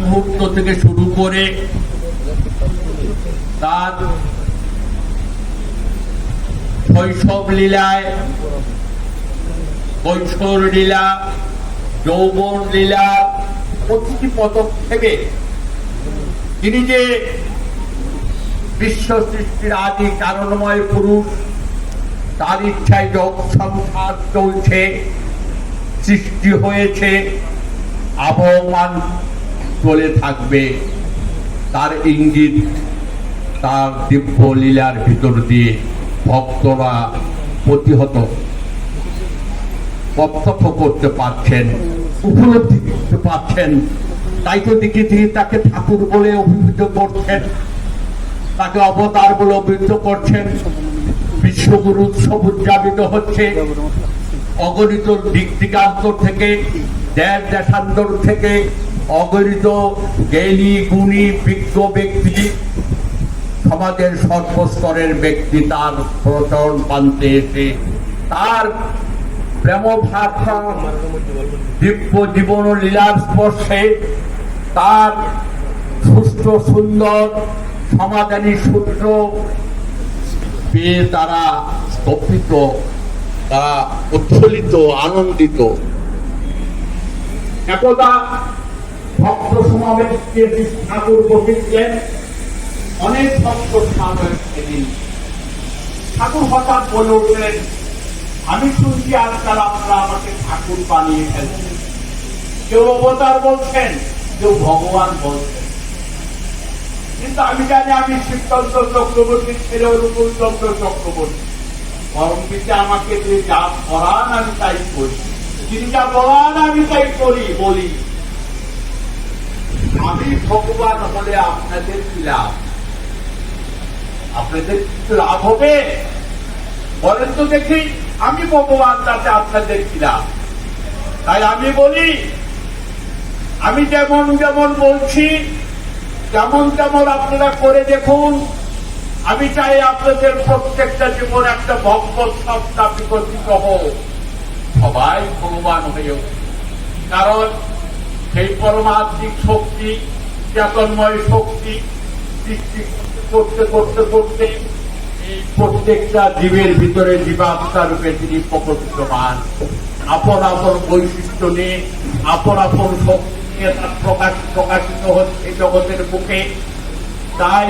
মুহূর্ত থেকে শুরু করে তার শৈশব লীলায়, কৈশোর লীলা, যৌবন লীলা, প্রতিটি পদক্ষেপে তিনি যে বিশ্ব সৃষ্টির আদি কারণময় পুরুষ, তার ইচ্ছায় জগৎ সংসার চলছে, সৃষ্টি হয়েছে, আবহমান চলে থাকবে, তার ইঙ্গিত তার দিব্য লীলার ভিতর দিয়ে ভক্তরা প্রতিহত প্রত্যক্ষ করতে পারছেন, উপলব্ধি করতে পারছেন। তাই তো দেখি তিনি তাকে ঠাকুর বলে অভিহিত করছেন, তাকে অবতার বলে অভিহিত করছেন। বিশ্বগুরু উৎসব উদযাপিত হচ্ছে, অগণিত দিক দিগান্তর থেকে, দেশ দেশান্তর থেকে অগণিত জ্ঞানী গুণী বিজ্ঞ ব্যক্তি, সমাজের সর্বস্তরের ব্যক্তি তার প্রচলন পান্তে এসে তার প্রেম ভাষা দিব্য জীবন লীলার স্পর্শে তার সুস্থ সুন্দর সমাধানী সূত্র পেয়ে তারা স্তম্ভিত, তারা উচ্ছ্বলিত, আনন্দিত। একদা ভক্ত সমাবেশকে ঠাকুর বসেছিলেন, অনেক ভক্ত সমাবেশ সেদিন। ঠাকুর হঠাৎ বলে উঠলেন, আমি শুনছি আজকাল আপনারা আমাকে ঠাকুর বানিয়ে ফেলছেন, কেউ অবতার বলছেন, কেউ ভগবান বলছেন, কিন্তু আমি জানি আমি শিবচন্দ্র চক্রবর্তীর ছেলে রূপচন্দ্র চক্রবর্তী। পরমপিতা আমাকে যে যা করান আমি তাই করি, তিনি যা বলান আমি তাই করি বলি। আমি ভগবান হলে আপনাদের কি লাভ? আপনাদের কিছু লাভ হবে? বলেন তো দেখি, আমি ভগবান তাতে আপনাদের কি লাভ? তাই আমি বলি, আমি যেমন যেমন বলছি তেমন তেমন আপনারা করে দেখুন। আমি চাই আপনাদের প্রত্যেকটা জীবন একটা ভগবত সত্তা বিকশিত হোক, সবাই ভগবান হয়েও। কারণ সেই পরমাত্মিক শক্তি, চেতনময় শক্তি সৃষ্টি করতে করতে করতে এই প্রত্যেকটা জীবের ভিতরে জীবাত্মা রূপে তিনি প্রকটিতমান, আপন আপন বৈশিষ্ট্য নিয়ে আপন আপন শক্তি নিয়ে তার প্রকাশিত হচ্ছে জগতের বুকে। তাই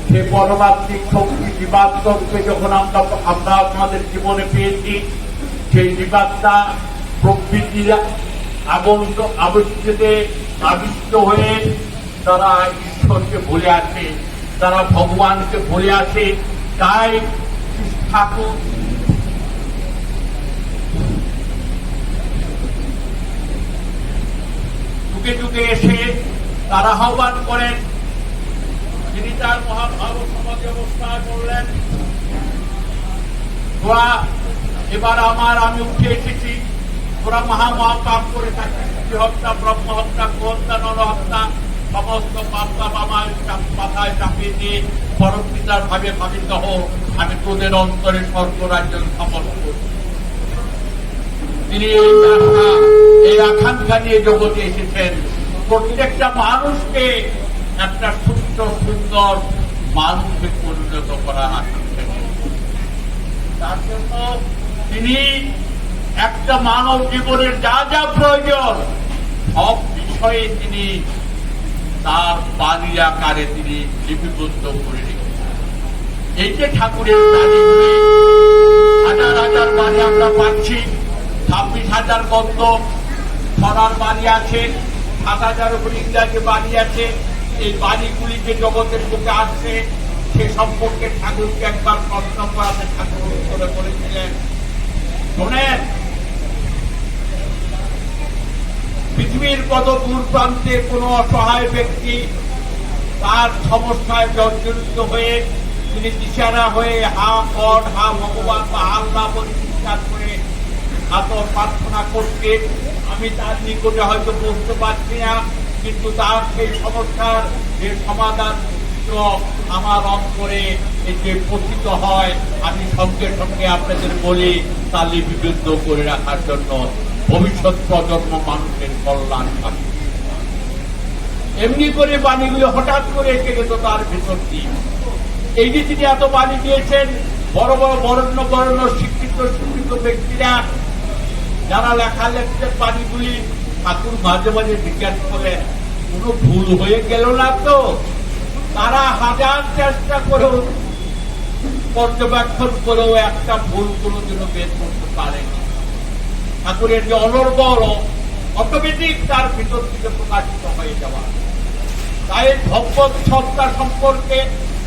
সে পরমাত্মিক শক্তি জীবাত্মা রূপে যখন আমরা আমাদের জীবনে পেয়েছি, সেই জীবাত্মা প্রকৃতির আবশ্যতে আবিষ্ট হয়ে তারা ঈশ্বরকে ভুলে আসে, তারা ভগবানকে ভুলে আসে। তাই ঠাকুর যুগে যুগে এসে তারা আহ্বান করেন, তিনি তার মহাভাব সমাজ অবস্থা করলেন, তোরা এবার আমি উঠে এসেছি, তোরা মহাপাপ করে থাকি, হত্যা, ব্রহ্ম হত্যা, হত্যা, নরহত্যা, সমস্ত পাপ আমার মাথায় চাপিয়ে দিয়ে পরমপিতার ভাবে ভাবিত হোক, আমি তোদের অন্তরে স্বর্গরাজ্য সমর্থন করি। তিনি এই আকাঙ্ক্ষা নিয়ে জগতে এসেছেন, প্রত্যেকটা মানুষকে একটা সুস্থ সুন্দর মানুষকে পরিণত করার আকাঙ্ক্ষা। তার জন্য তিনি একটা মানব জীবনের যা যা প্রয়োজন সব বিষয়ে তিনি তার বাণী আকারে তিনি লিপিবদ্ধ করে রেখেছেন। এই যে ঠাকুরের বাণী, হাজার হাজার বাণী আমরা পাচ্ছি, 26,000 গদ্য ছড়ার বাণী আছে, 7,000 উপর ইংরাজি বাণী আছে। এই বাণীগুলি যে জগতের বুকে আসছে সে সম্পর্কে ঠাকুরকে একবার প্রশ্ন করাতে ঠাকুর উত্তরে করেছিলেন, শোনেন, পৃথিবীর কত দূর প্রান্তে কোন অসহায় ব্যক্তি তার সমস্যায় জর্জরিত হয়ে তিনি দিশারা হয়ে হা গড, হা ভগবান বা আল্লাহ বলে চিৎকার করে আতর প্রার্থনা করতে, আমি তার নিকটে হয়তো বসতে পারছি না, কিন্তু তার সেই সমস্যার যে সমাধান আমার অন্তরে যে পতিত হয়, আমি সঙ্গে সঙ্গে আপনাদের বলি তা লিপিবদ্ধ করে রাখার জন্য ভবিষ্যৎ প্রজন্ম মানুষের কল্যাণ থাকে। এমনি করে বাণীগুলো হঠাৎ করে এসে গেল তার ভেতর দিয়ে। এই যে তিনি এত বাণী দিয়েছেন, বড় বড় বরণ্য বরণ্য শিক্ষিত ব্যক্তিরা যারা লেখা লেখছেন বাণীগুলি, ঠাকুর মাঝে মাঝে জিজ্ঞাসা করেন কোন ভুল হয়ে গেল না তো? তারা হাজার চেষ্টা করেও পর্যবেক্ষণ করেও একটা ভুল কোনোদিনও বের করতে পারেনি। ঠাকুরের যে অনর্গল অটোমেটিক তার ভিতর থেকে প্রকাশিত হয়ে যাওয়া। তাই ভগবত সত্তা সম্পর্কে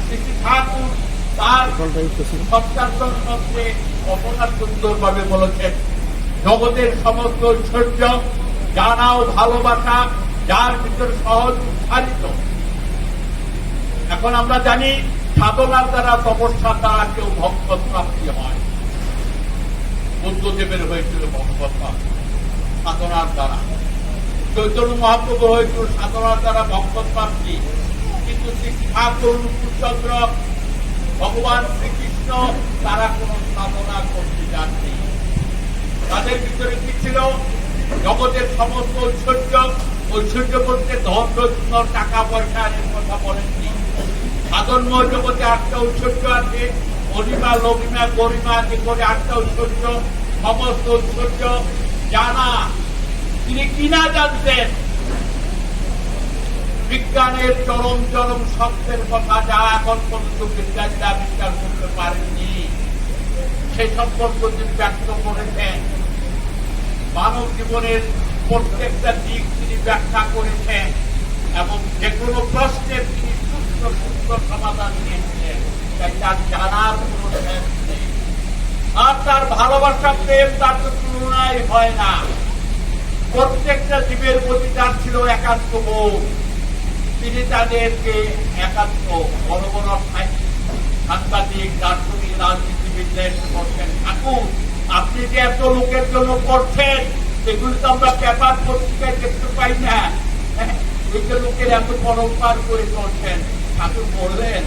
শ্রী ঠাকুর তার সত্তার মধ্যে অপনা সুন্দরভাবে বলেছেন, জগতের সমস্ত ঐশ্বর্য, জানা ও ভালোবাসা যার ভিতর সহজ উচ্চারিত। এখন আমরা জানি সাধনার দ্বারা, তপস্যার দ্বারা কেউ ভগবত প্রাপ্তি হয়। বুদ্ধদেবের হয়েছিল ভগবত প্রাপ্তি সাধনার দ্বারা, চৈতন্য মহাপ্রভু হয়েছিল সাধনার দ্বারা ভগবত প্রাপ্তি। কিন্তু শ্রী ঠাকুর অনুকূলচন্দ্র, ভগবান শ্রীকৃষ্ণ তারা কোন সাধনা করতে যাননি। তাদের ভিতরে কি ছিল? জগতের সমস্ত ঐশ্বর্য বলতে ধন রত্ন টাকা পয়সা এর কথা বলেননি। সাধনময় জগতে 8টা ঐশ্বর্য আছে, অনিমা লঘিমা গরিমা যে করে 8টা ঐশ্বর্য, সমস্ত ঐশ্বর্য জানা। তিনি কিনা জানতেন বিজ্ঞানের চরম চরম সত্যের কথা, যা এখন পর্যন্ত বিজ্ঞানীরা আবিষ্কার করতে পারেননি, সে সম্পর্কে তিনি ব্যক্ত করেছেন। মানব জীবনের প্রত্যেকটা দিক তিনি ব্যাখ্যা করেছেন এবং যে কোনো প্রশ্নের তিনি সূত্র সমাধান দিয়েছিলেন। তাই তার জানার কোন শেষ নেই। আর তার ভালোবাসা প্রেম তার তো তুলনাই হয় না। প্রত্যেকটা জীবের প্রতি তার ছিল একাত্ম বোধ। তিনি তাদেরকে একাত্ম বড় বড় সাংবাদিক, দার্শনিক, রাজনীতিবিদদের করছেন, ঠাকুর আপনি যে এত লোকের জন্য করছেন, এগুলি তো আমরা পেপার পত্রিকায় দেখতে পাই না। এই যে লোকের এত পরম্পার করে চলছেন, ঠাকুর বললেন